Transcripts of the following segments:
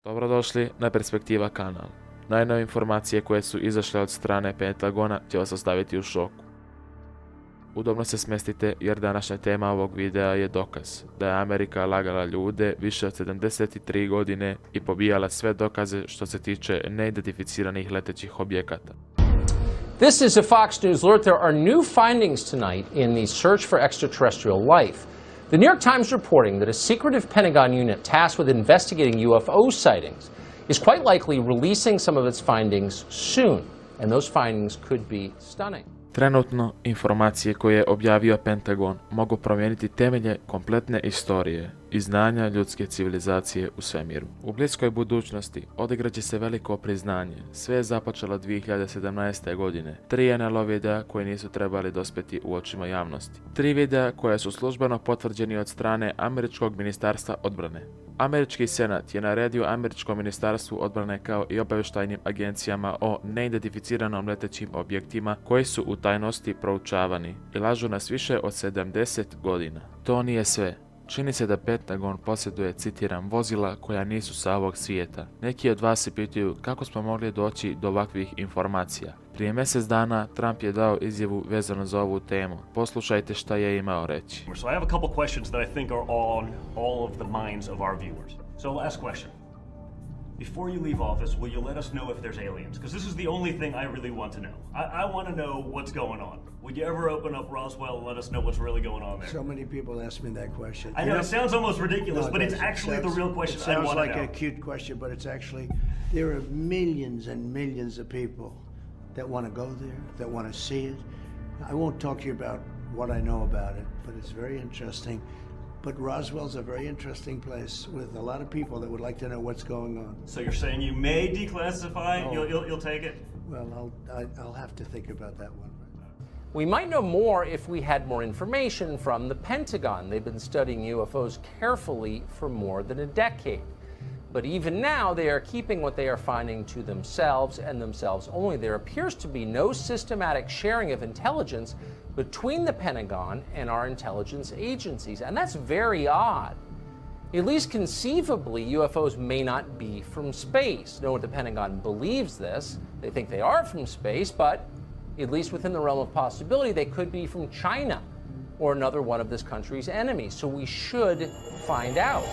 Dobrodošli na Perspektiva kanal. Najnove informacije koje su izašle od strane Pentagona će vas ostaviti u šoku. Udobno se smestite jer današnja tema ovog videa je dokaz da je Amerika lagala ljude više od 73 godine i pobijala sve dokaze što se tiče neidentificiranih letećih objekata. This is a Fox News alert. There are new findings tonight in the search for extraterrestrial life. The New York Times reporting that a secretive Pentagon unit tasked with investigating UFO sightings is quite likely releasing some of its findings soon, and those findings could be stunning. Trenutno, informacije koje je objavio Pentagon mogu promijeniti temelje kompletne istorije i znanja ljudske civilizacije u svemiru. U bliskoj budućnosti odigraće se veliko priznanje. Sve je započelo 2017. godine. 3 NLO videa koji nisu trebali dospjeti u očima javnosti. 3 videa koja su službeno potvrđeni od strane Američkog ministarstva odbrane. Američki senat je naredio Američkom ministarstvu odbrane kao i obavještajnim agencijama o neidentificiranom letećim objektima koji su u tajnosti proučavani i lažu nas više od 70 godina. To nije sve. Čini se da Pentagon posjeduje, citiram, vozila koja nisu sa ovog svijeta. Neki od vas se pitaju kako smo mogli doći do ovakvih informacija. Prije mjesec dana Trump je dao izjavu vezano za ovu temu. Poslušajte šta je imao reći. So I have a couple questions that I think are on all of the minds of our viewers. So last question. Before you leave office, will you let us know if there's aliens? Because this is the only thing I really want to know. I want to know what's going on. Would you ever open up Roswell and let us know what's really going on there? So many people ask me that question. I know, it sounds almost ridiculous, but it's actually the real question I want to know. It sounds like a cute question, but it's actually, there are millions and millions of people that want to go there, that want to see it. I won't talk to you about what I know about it, but it's very interesting. But Roswell's a very interesting place with a lot of people that would like to know what's going on. So you're saying you may declassify? Oh. You'll take it? Well, I'll have to think about that one. We might know more if we had more information from the Pentagon. They've been studying UFOs carefully for more than a decade. But even now, they are keeping what they are finding to themselves and themselves only. There appears to be no systematic sharing of intelligence between the Pentagon and our intelligence agencies, and that's very odd. At least conceivably, UFOs may not be from space. No one at the Pentagon believes this. They think they are from space, but at least within the realm of possibility, they could be from China or another one of this country's enemies. So we should find out.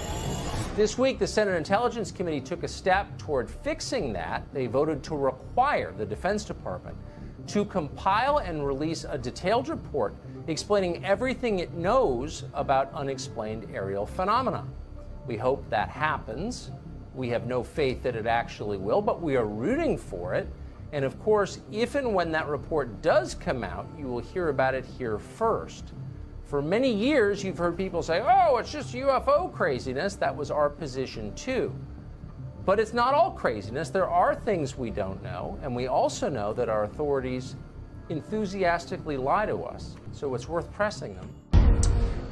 This week, the Senate Intelligence Committee took a step toward fixing that. They voted to require the Defense Department to compile and release a detailed report explaining everything it knows about unexplained aerial phenomena. We hope that happens. We have no faith that it actually will, but we are rooting for it. And of course, if and when that report does come out, you will hear about it here first. For many years, you've heard people say, oh, it's just UFO craziness. That was our position too. But it's not all craziness. There are things we don't know, and we also know that our authorities enthusiastically lie to us, so it's worth pressing them.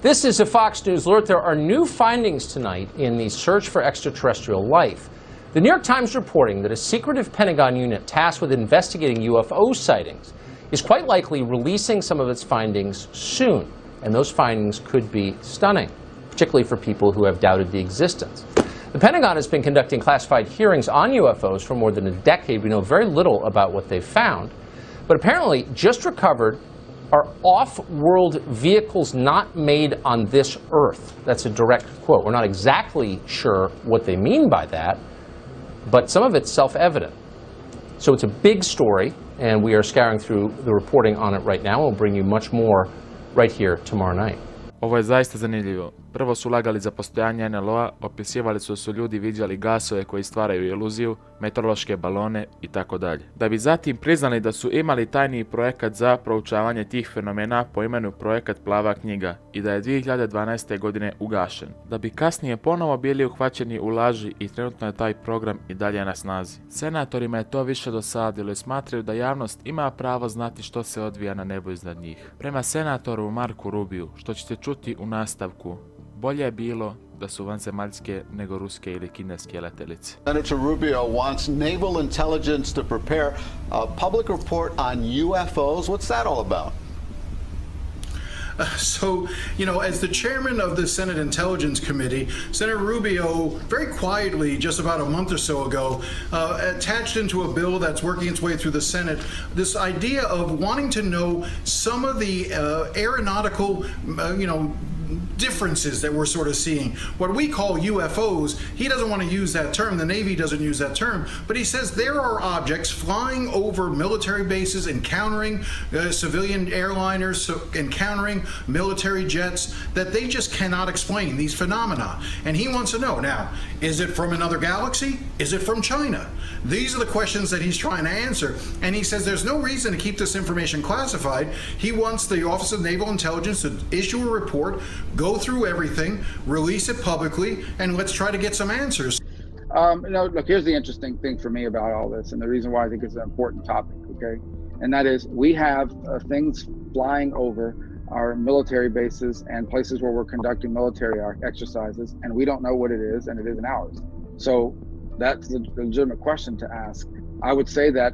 This is a Fox News alert. There are new findings tonight in the search for extraterrestrial life. The New York Times reporting that a secretive Pentagon unit tasked with investigating UFO sightings is quite likely releasing some of its findings soon, and those findings could be stunning, particularly for people who have doubted the existence. The Pentagon has been conducting classified hearings on UFOs for more than a decade. We know very little about what they've found, but apparently just recovered are off-world vehicles not made on this Earth. That's a direct quote. We're not exactly sure what they mean by that, but some of it's self-evident. So it's a big story, and we are scouring through the reporting on it right now. We'll bring you much more right here tomorrow night. Ovo je zaista zanimljivo. Prvo su lagali za postojanje NLO-A, opisivali su ljudi viđali gasove koji stvaraju iluziju, meteorološke balone i tako dalje. Da bi zatim priznali da su imali tajni projekat za proučavanje tih fenomena po imenu projekat Plava knjiga i da je 2012. godine ugašen. Da bi kasnije ponovo bili uhvaćeni u laži i trenutno je taj program i dalje na snazi. Senatorima je to više dosadilo i smatraju da javnost ima pravo znati što se odvija na nebu iznad njih. Prema senatoru Marku Rubiju, što ćete čuti u nastavku, bolje je bilo da su vanzemaljske nego ruske ili kineske letelice. Senator Rubio wants naval intelligence to prepare a public report on UFOs. What's that all about? So, you know, as the chairman of the Senate Intelligence Committee, Senator Rubio very quietly, just about a month or so ago, attached into a bill that's working its way through the Senate this idea of wanting to know some of the aeronautical, you know, differences that we're sort of seeing. What we call UFOs, he doesn't want to use that term, the Navy doesn't use that term, but he says there are objects flying over military bases, encountering civilian airliners, encountering military jets, that they just cannot explain, these phenomena. And he wants to know, now, is it from another galaxy? Is it from China? These are the questions that he's trying to answer. And he says there's no reason to keep this information classified. He wants the Office of Naval Intelligence to issue a report, go through everything, release it publicly, and let's try to get some answers. No, look, here's the interesting thing for me about all this, and the reason why I think it's an important topic, okay? And that is, we have things flying over our military bases and places where we're conducting military exercises, and we don't know what it is, and it isn't ours. So that's the legitimate question to ask. I would say that,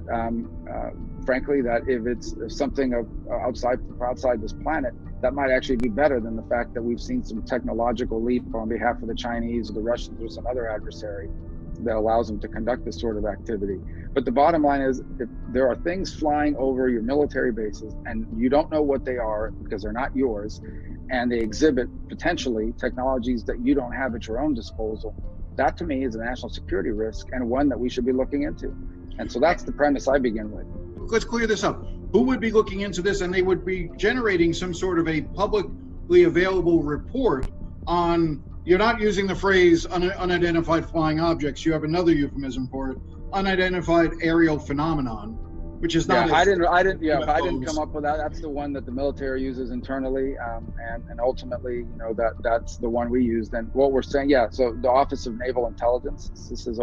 frankly, that if it's something of outside this planet, that might actually be better than the fact that we've seen some technological leap on behalf of the Chinese or the Russians or some other adversary that allows them to conduct this sort of activity. But the bottom line is, if there are things flying over your military bases and you don't know what they are because they're not yours, and they exhibit potentially technologies that you don't have at your own disposal, that to me is a national security risk, and one that we should be looking into. And so that's the premise I begin with. Let's clear this up. Who would be looking into this? And they would be generating some sort of a publicly available report on, you're not using the phrase unidentified flying objects, you have another euphemism for it, unidentified aerial phenomenon, which is not. I didn't come up with that. That's the one that the military uses internally, and ultimately, you know, that's the one we used. And what we're saying, so the Office of Naval Intelligence, this is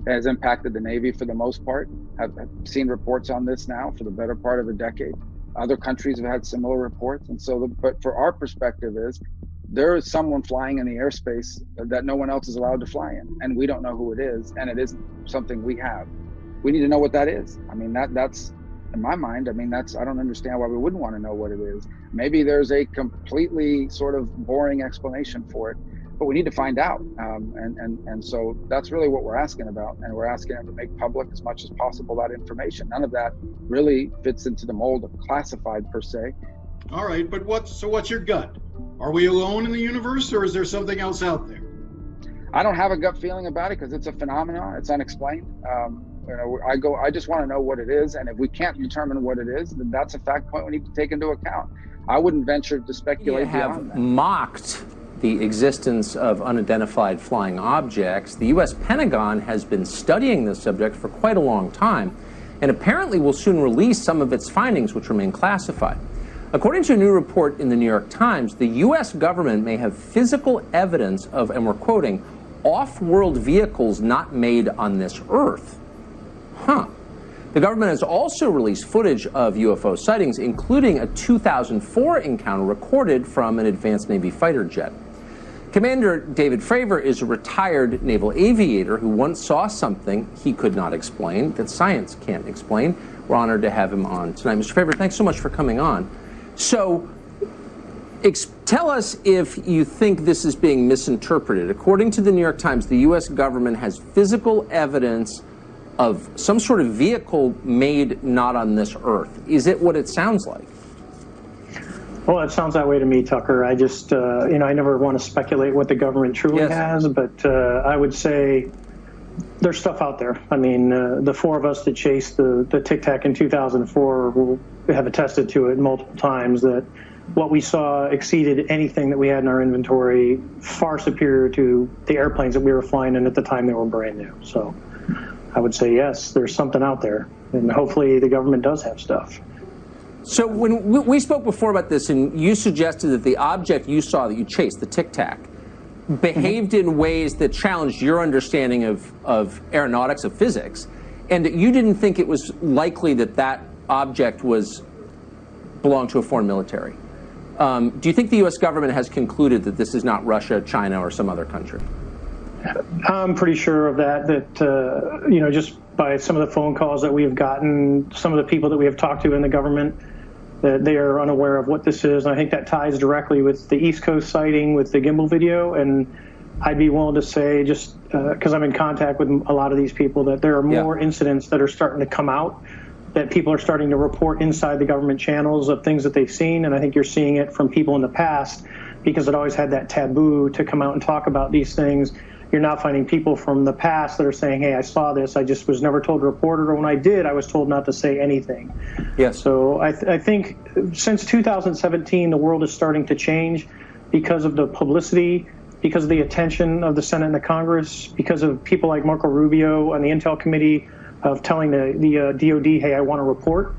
has impacted the Navy for the most part. I've seen reports on this now for the better part of a decade. Other countries have had similar reports. And so, but for our perspective is, there is someone flying in the airspace that no one else is allowed to fly in, and we don't know who it is, and it isn't something we have. We need to know what that is. I mean, that's, in my mind, I don't understand why we wouldn't want to know what it is. Maybe there's a completely sort of boring explanation for it, but we need to find out. And so that's really what we're asking about. And we're asking them to make public as much as possible that information. None of that really fits into the mold of classified per se. All right, but what's your gut? Are we alone in the universe, or is there something else out there? I don't have a gut feeling about it because it's a phenomenon. It's unexplained. You know, I just want to know what it is. And if we can't determine what it is, then that's a fact point we need to take into account. I wouldn't venture to speculate beyond that. Mocked the existence of unidentified flying objects. The U.S. Pentagon has been studying this subject for quite a long time, and apparently will soon release some of its findings, which remain classified. According to a new report in the New York Times, the U.S. government may have physical evidence of, and we're quoting, off-world vehicles not made on this Earth. The government has also released footage of UFO sightings, including a 2004 encounter recorded from an advanced Navy fighter jet. Commander David Fravor is a retired naval aviator who once saw something he could not explain, that science can't explain. We're honored to have him on tonight. Mr. Fravor, thanks so much for coming on. So, tell us if you think this is being misinterpreted. According to the New York Times, the U.S. government has physical evidence of some sort of vehicle made not on this Earth. Is it what it sounds like? Well, it sounds that way to me, Tucker. I just, you know, I never want to speculate what the government truly has, but I would say there's stuff out there. I mean, the four of us that chased the Tic Tac in 2004 have attested to it multiple times that what we saw exceeded anything that we had in our inventory, far superior to the airplanes that we were flying in at the time they were brand new. So I would say, yes, there's something out there, and hopefully the government does have stuff. So when we spoke before about this, and you suggested that the object you saw that you chased, the Tic Tac, behaved in ways that challenged your understanding of aeronautics, of physics, and you didn't think it was likely that that object belonged to a foreign military. Do you think the U.S. government has concluded that this is not Russia, China, or some other country? I'm pretty sure of that, you know, just by some of the phone calls that we have gotten, some of the people that we have talked to in the government, that they are unaware of what this is. And I think that ties directly with the East Coast sighting with the gimbal video. And I'd be willing to say, just because I'm in contact with a lot of these people, that there are more incidents that are starting to come out, that people are starting to report inside the government channels of things that they've seen. And I think you're seeing it from people in the past, because it always had that taboo to come out and talk about these things. You're now finding people from the past that are saying, hey, I saw this, I just was never told to report it, or when I did, I was told not to say anything. Yes. So I think since 2017, the world is starting to change because of the publicity, because of the attention of the Senate and the Congress, because of people like Marco Rubio and the Intel Committee of telling the DOD, hey, I want to report.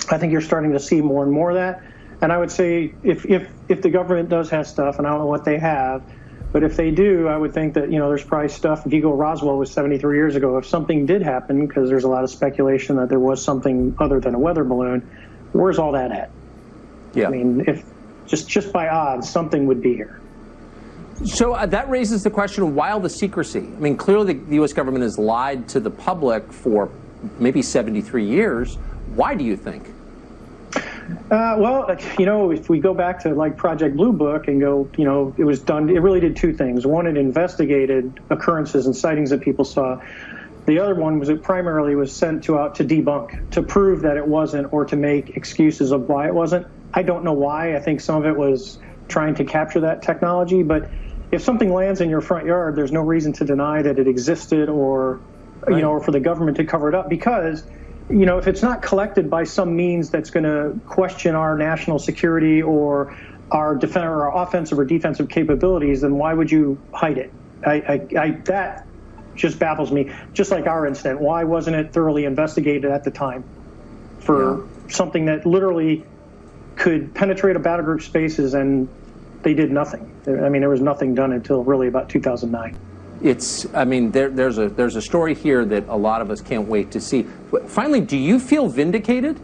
I think you're starting to see more and more of that. And I would say if the government does have stuff, and I don't know what they have, but if they do, I would think that, there's probably stuff. Vigo Roswell was 73 years ago. If something did happen, because there's a lot of speculation that there was something other than a weather balloon, where's all that at? Yeah. I mean, if just by odds, something would be here. So that raises the question of why all the secrecy? I mean, clearly the U.S. government has lied to the public for maybe 73 years. Why do you think? Well, if we go back to like Project Blue Book and go, it was done, it really did two things. One, it investigated occurrences and sightings that people saw. The other one was it primarily was sent out to debunk, to prove that it wasn't, or to make excuses of why it wasn't. I don't know why. I think some of it was trying to capture that technology, but if something lands in your front yard, there's no reason to deny that it existed, or, or for the government to cover it up, because if it's not collected by some means that's going to question our national security or our offensive or defensive capabilities, then why would you hide it? That just baffles me. Just like our incident, why wasn't it thoroughly investigated at the time for something that literally could penetrate a battle group spaces, and they did nothing? I mean, there was nothing done until really about 2009. There's a story here that a lot of us can't wait to see. Finally, do you feel vindicated?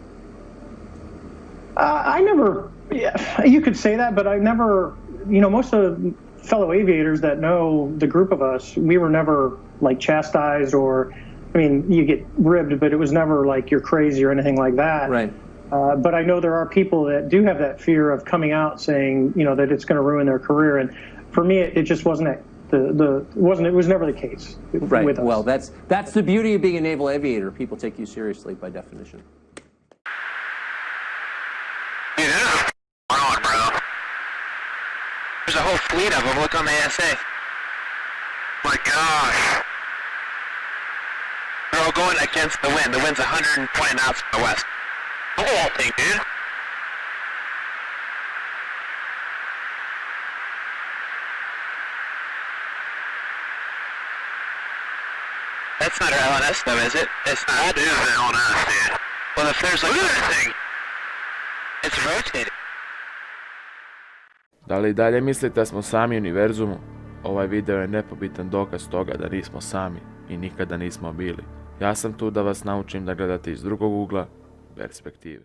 I never, you could say that, but I never, most of the fellow aviators that know the group of us, we were never like chastised, or, you get ribbed, but it was never like you're crazy or anything like that. Right. But I know there are people that do have that fear of coming out saying, that it's going to ruin their career. And for me, it just wasn't it was never the case. Right. With us. Well, that's the beauty of being a naval aviator. People take you seriously by definition. Dude, there's on, bro. There's a whole fleet of them. Look on the ASA. My gosh. They're all going against the wind. The wind's 120 knots from the west. Look at that thing, dude. That's not our LNS though, is it? It's not. That is the LNS, dude. Well, if there's like another thing, it's rotating. Da li dalje mislite da smo sami u univerzumu? Ovaj video je nepobitan dokaz toga da nismo sami i nikada nismo bili. Ja sam tu da vas naučim da gledate iz drugog ugla, perspektive.